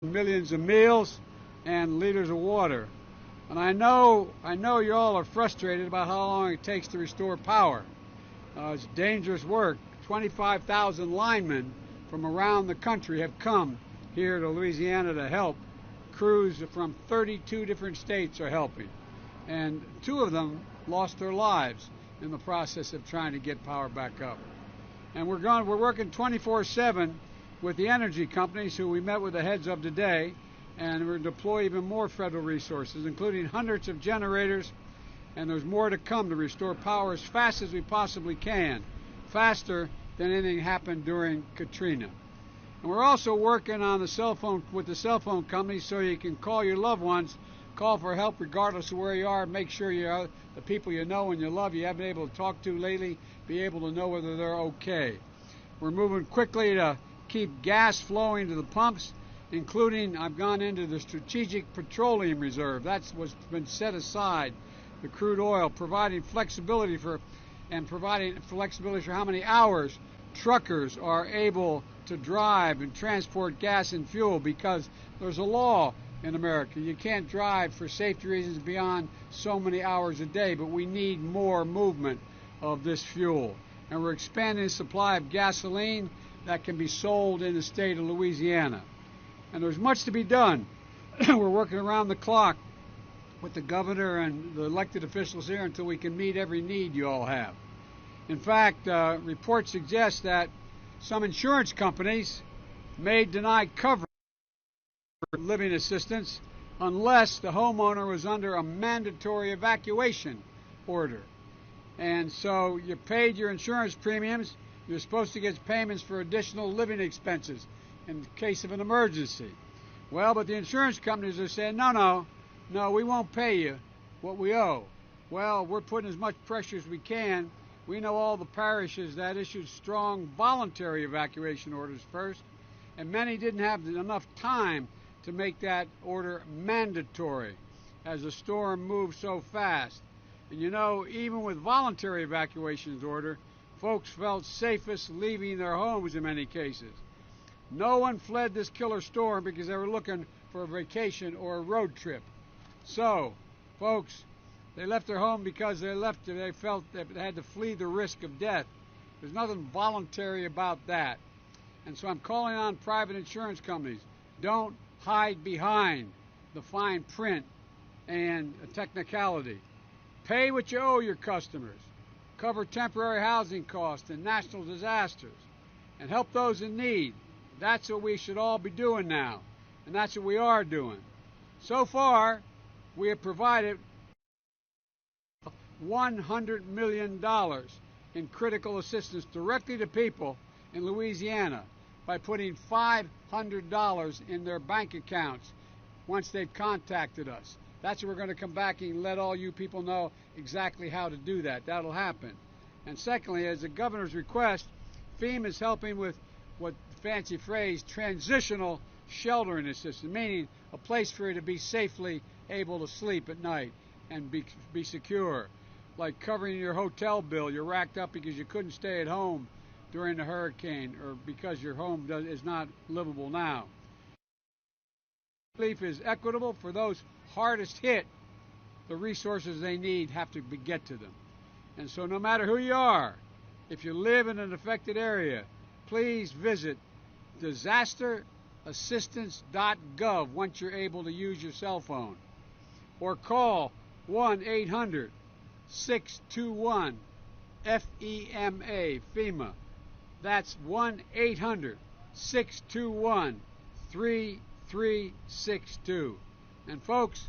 millions of meals and liters of water. And I know you all are frustrated about how long it takes to restore power. It's dangerous work. 25,000 linemen from around the country have come here to Louisiana to help. Crews from 32 different states are helping. And 2 of them lost their lives in the process of trying to get power back up. And we're working 24/7 with the energy companies who we met with the heads of today, and we're deploy even more federal resources, including hundreds of generators, and there's more to come to restore power as fast as we possibly can, faster than anything happened during Katrina. And we're also working on the cell phone with the cell phone companies so you can call your loved ones, call for help regardless of where you are, make sure the people you know and you love you haven't been able to talk to lately, be able to know whether they're okay. We're moving quickly to keep gas flowing to the pumps, including I've gone into the Strategic Petroleum Reserve. That's what's been set aside, the crude oil, providing flexibility for how many hours truckers are able to drive and transport gas and fuel, because there's a law in America. You can't drive for safety reasons beyond so many hours a day, but we need more movement of this fuel. And we're expanding the supply of gasoline that can be sold in the state of Louisiana. And there's much to be done. We're working around the clock with the governor and the elected officials here until we can meet every need you all have. In fact, reports suggest that some insurance companies may deny coverage for living assistance unless the homeowner was under a mandatory evacuation order. And so you paid your insurance premiums, you're supposed to get payments for additional living expenses in case of an emergency. Well, but the insurance companies are saying, no, we won't pay you what we owe. Well, we're putting as much pressure as we can. We know all the parishes that issued strong voluntary evacuation orders first, and many didn't have enough time to make that order mandatory as the storm moved so fast. And even with voluntary evacuations order, folks felt safest leaving their homes in many cases. No one fled this killer storm because they were looking for a vacation or a road trip. So, folks, they left their home because they felt that they had to flee the risk of death. There's nothing voluntary about that. And so I'm calling on private insurance companies. Don't hide behind the fine print and a technicality. Pay what you owe your customers. Cover temporary housing costs and national disasters. And help those in need. That's what we should all be doing now. And that's what we are doing. So far, we have provided $100 million in critical assistance directly to people in Louisiana by putting $500 in their bank accounts once they've contacted us. That's what we're going to come back and let all you people know exactly how to do that. That'll happen. And secondly, as the governor's request, FEMA is helping with what fancy phrase, transitional sheltering assistance, meaning a place for you to be safely able to sleep at night and be secure, like covering your hotel bill. You're racked up because you couldn't stay at home during the hurricane or because your home is not livable now. Relief is equitable for those hardest hit. The resources they need have to get to them. And so no matter who you are, if you live in an affected area, please visit disasterassistance.gov once you're able to use your cell phone. Or call 1-800-621-FEMA, FEMA. That's 1-800-621-3362. And folks,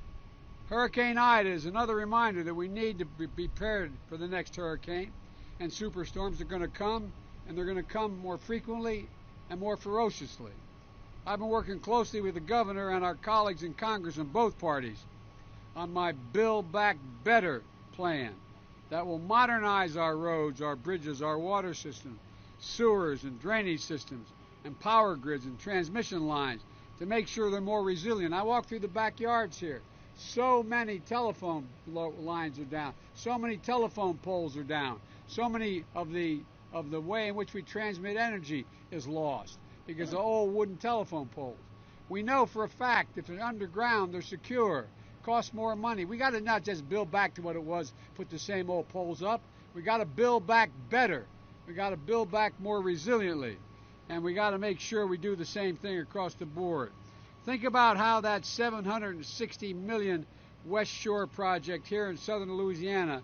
Hurricane Ida is another reminder that we need to be prepared for the next hurricane. And superstorms are going to come, and they're going to come more frequently and more ferociously. I've been working closely with the governor and our colleagues in Congress in both parties on my Build Back Better plan that will modernize our roads, our bridges, our water systems, sewers and drainage systems, and power grids and transmission lines to make sure they're more resilient. I walk through the backyards here. So many telephone lines are down. So many telephone poles are down. So many of the way in which we transmit energy is lost because of old wooden telephone poles. We know for a fact if they're underground, they're secure. Costs more money. We got to not just build back to what it was, put the same old poles up. We got to build back better. We got to build back more resiliently. And we got to make sure we do the same thing across the board. Think about how that $760 million West Shore project here in southern Louisiana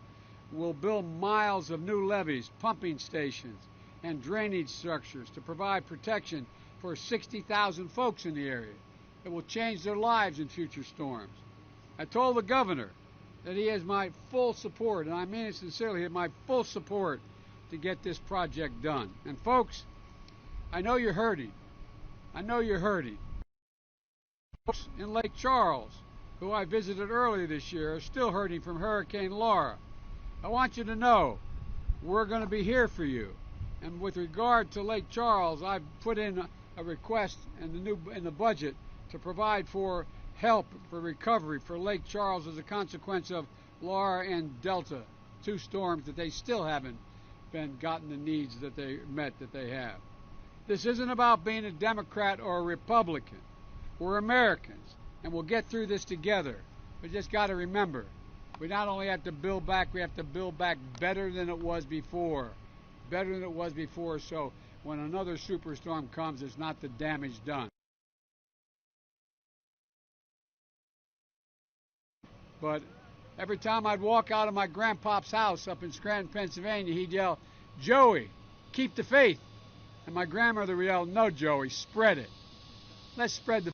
will build miles of new levees, pumping stations, and drainage structures to provide protection for 60,000 folks in the area. It will change their lives in future storms. I told the governor that he has my full support, and I mean it sincerely, he has my full support to get this project done. And folks, I know you're hurting. I know you're hurting. Folks in Lake Charles, who I visited earlier this year, are still hurting from Hurricane Laura. I want you to know we're going to be here for you. And with regard to Lake Charles, I've put in a request in the budget to provide for help for recovery for Lake Charles as a consequence of Laura and Delta, two storms that they still haven't gotten the needs that they met that they have. This isn't about being a Democrat or a Republican. We're Americans, and we'll get through this together. We just got to remember, we not only have to build back, we have to build back better than it was before. Better than it was before, so when another superstorm comes, it's not the damage done. But every time I'd walk out of my grandpa's house up in Scranton, Pennsylvania, he'd yell, "Joey, keep the faith." And my grandmother would yell, "No, Joey, spread it. Let's spread the